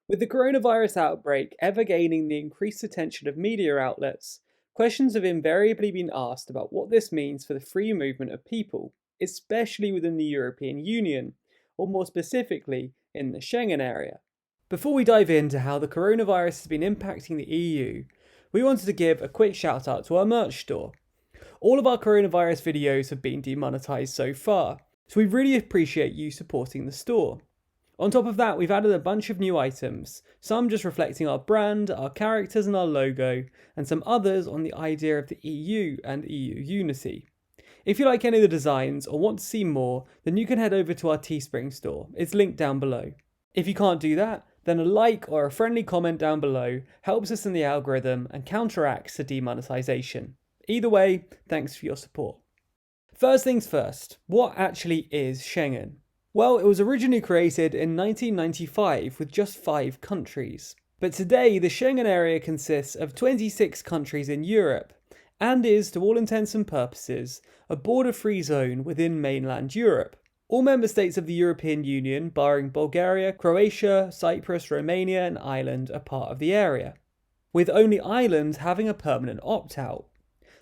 With the coronavirus outbreak ever gaining the increased attention of media outlets, questions have invariably been asked about what this means for the free movement of people, especially within the European Union, or more specifically, in the Schengen area. Before we dive into how the coronavirus has been impacting the EU, we wanted to give a quick shout out to our merch store. All of our coronavirus videos have been demonetized so far, so we really appreciate you supporting the store. On top of that, we've added a bunch of new items, some just reflecting our brand, our characters and our logo, and some others on the idea of the EU and EU unity. If you like any of the designs or want to see more, then you can head over to our Teespring store. It's linked down below. If you can't do that, then a like or a friendly comment down below helps us in the algorithm and counteracts the demonetization. Either way, thanks for your support. First things first, what actually is Schengen? Well, it was originally created in 1995 with just 5 countries. But today, the Schengen area consists of 26 countries in Europe and is, to all intents and purposes, a border-free zone within mainland Europe. All member states of the European Union, barring Bulgaria, Croatia, Cyprus, Romania and Ireland, are part of the area, with only Ireland having a permanent opt-out.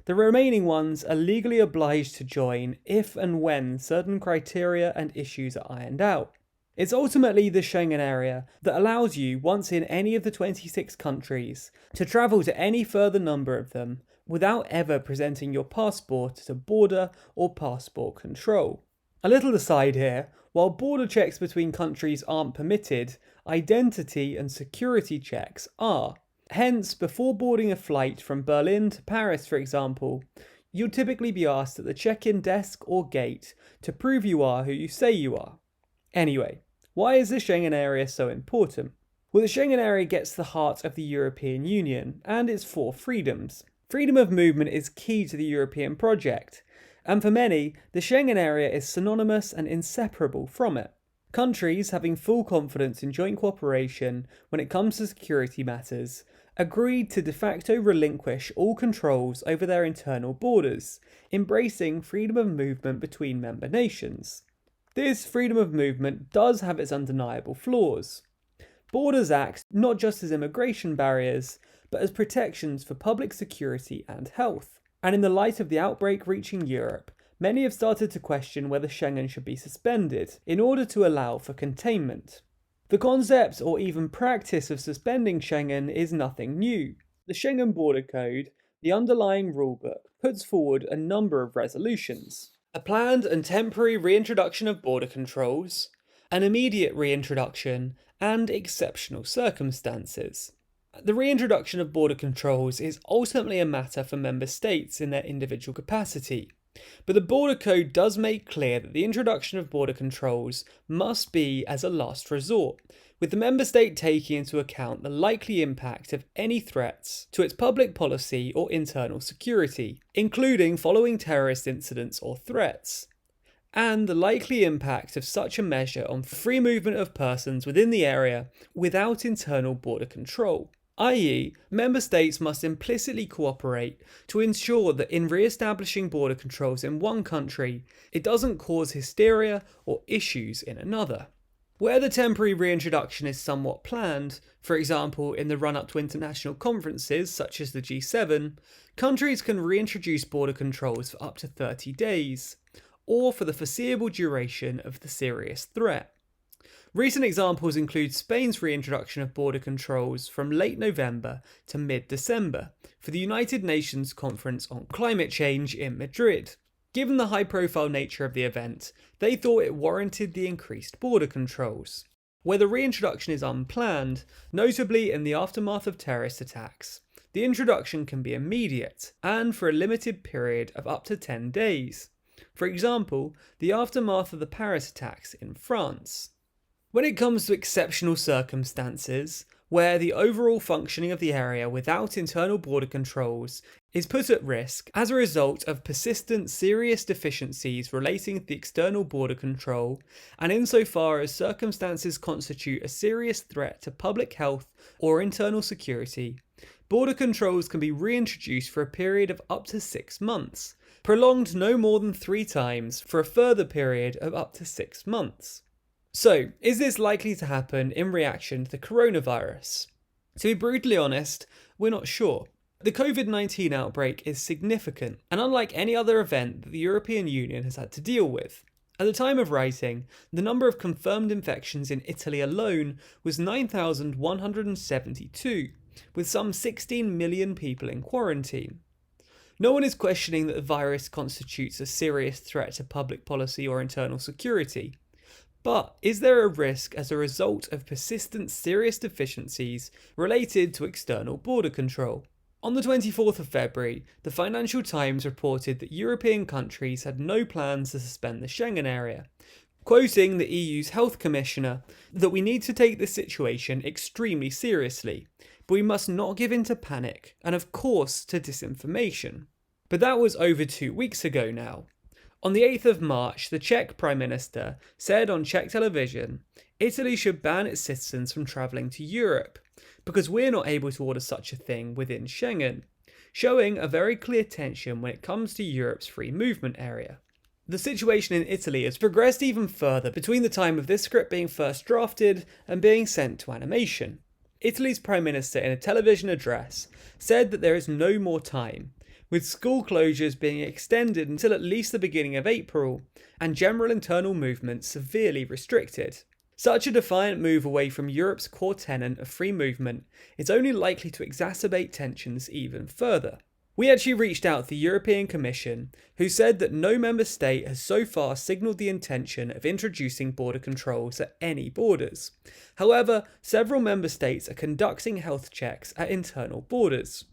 The remaining ones are legally obliged to join if and when certain criteria and issues are ironed out. It's ultimately the Schengen area that allows you, once in any of the 26 countries, to travel to any further number of them without ever presenting your passport to border or passport control. A little aside here, while border checks between countries aren't permitted, identity and security checks are. Hence, before boarding a flight from Berlin to Paris, for example, you'll typically be asked at the check-in desk or gate to prove you are who you say you are. Anyway, why is the Schengen area so important? Well, the Schengen area gets to the heart of the European Union and its 4 freedoms. Freedom of movement is key to the European project, and for many, the Schengen area is synonymous and inseparable from it. Countries having full confidence in joint cooperation when it comes to security matters agreed to de facto relinquish all controls over their internal borders, embracing freedom of movement between member nations. This freedom of movement does have its undeniable flaws. Borders act not just as immigration barriers, but as protections for public security and health. And in the light of the outbreak reaching Europe, many have started to question whether Schengen should be suspended in order to allow for containment. The concept or even practice of suspending Schengen is nothing new. The Schengen Border Code, the underlying rulebook, puts forward a number of resolutions. A planned and temporary reintroduction of border controls, an immediate reintroduction, and exceptional circumstances. The reintroduction of border controls is ultimately a matter for member states in their individual capacity. But the Border Code does make clear that the introduction of border controls must be as a last resort, with the member state taking into account the likely impact of any threats to its public policy or internal security, including following terrorist incidents or threats, and the likely impact of such a measure on free movement of persons within the area without internal border control. I.e., member states must implicitly cooperate to ensure that in re-establishing border controls in one country, it doesn't cause hysteria or issues in another. Where the temporary reintroduction is somewhat planned, for example in the run-up to international conferences such as the G7, countries can reintroduce border controls for up to 30 days, or for the foreseeable duration of the serious threat. Recent examples include Spain's reintroduction of border controls from late November to mid-December for the United Nations Conference on Climate Change in Madrid. Given the high-profile nature of the event, they thought it warranted the increased border controls. Where the reintroduction is unplanned, notably in the aftermath of terrorist attacks, the introduction can be immediate and for a limited period of up to 10 days. For example, the aftermath of the Paris attacks in France. When it comes to exceptional circumstances, where the overall functioning of the area without internal border controls is put at risk as a result of persistent serious deficiencies relating to the external border control, and insofar as circumstances constitute a serious threat to public health or internal security, border controls can be reintroduced for a period of up to 6 months, prolonged no more than 3 times for a further period of up to 6 months. So, is this likely to happen in reaction to the coronavirus? To be brutally honest, we're not sure. The COVID-19 outbreak is significant, and unlike any other event that the European Union has had to deal with. At the time of writing, the number of confirmed infections in Italy alone was 9,172, with some 16 million people in quarantine. No one is questioning that the virus constitutes a serious threat to public policy or internal security. But is there a risk as a result of persistent serious deficiencies related to external border control? On the 24th of February, the Financial Times reported that European countries had no plans to suspend the Schengen area, quoting the EU's Health Commissioner that we need to take this situation extremely seriously, but we must not give in to panic and of course to disinformation. But that was over 2 weeks ago now. On the 8th of March, the Czech Prime Minister said on Czech television, Italy should ban its citizens from travelling to Europe, because we're not able to order such a thing within Schengen, showing a very clear tension when it comes to Europe's free movement area. The situation in Italy has progressed even further between the time of this script being first drafted and being sent to animation. Italy's Prime Minister, in a television address, said that there is no more time, with school closures being extended until at least the beginning of April, and general internal movement severely restricted. Such a defiant move away from Europe's core tenet of free movement is only likely to exacerbate tensions even further. We actually reached out to the European Commission, who said that no member state has so far signalled the intention of introducing border controls at any borders. However, several member states are conducting health checks at internal borders.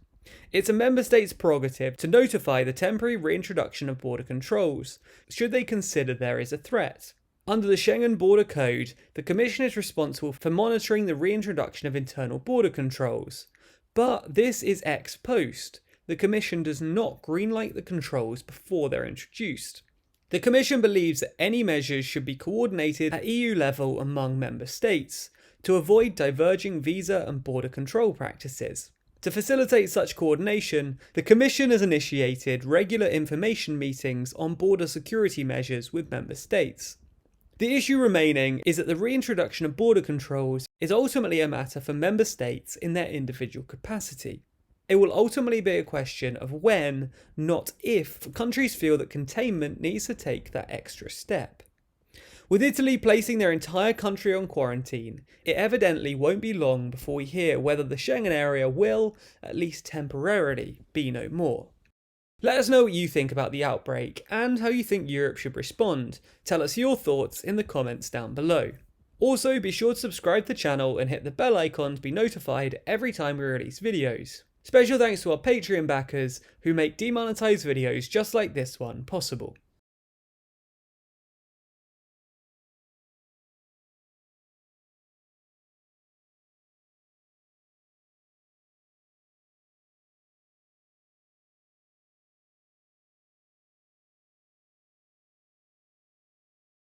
It's a member state's prerogative to notify the temporary reintroduction of border controls, should they consider there is a threat. Under the Schengen Border Code, the Commission is responsible for monitoring the reintroduction of internal border controls. But this is ex post. The Commission does not greenlight the controls before they're introduced. The Commission believes that any measures should be coordinated at EU level among member states, to avoid diverging visa and border control practices. To facilitate such coordination, the Commission has initiated regular information meetings on border security measures with member states. The issue remaining is that the reintroduction of border controls is ultimately a matter for member states in their individual capacity. It will ultimately be a question of when, not if, countries feel that containment needs to take that extra step. With Italy placing their entire country on quarantine, it evidently won't be long before we hear whether the Schengen area will, at least temporarily, be no more. Let us know what you think about the outbreak and how you think Europe should respond. Tell us your thoughts in the comments down below. Also, be sure to subscribe to the channel and hit the bell icon to be notified every time we release videos. Special thanks to our Patreon backers who make demonetized videos just like this one possible.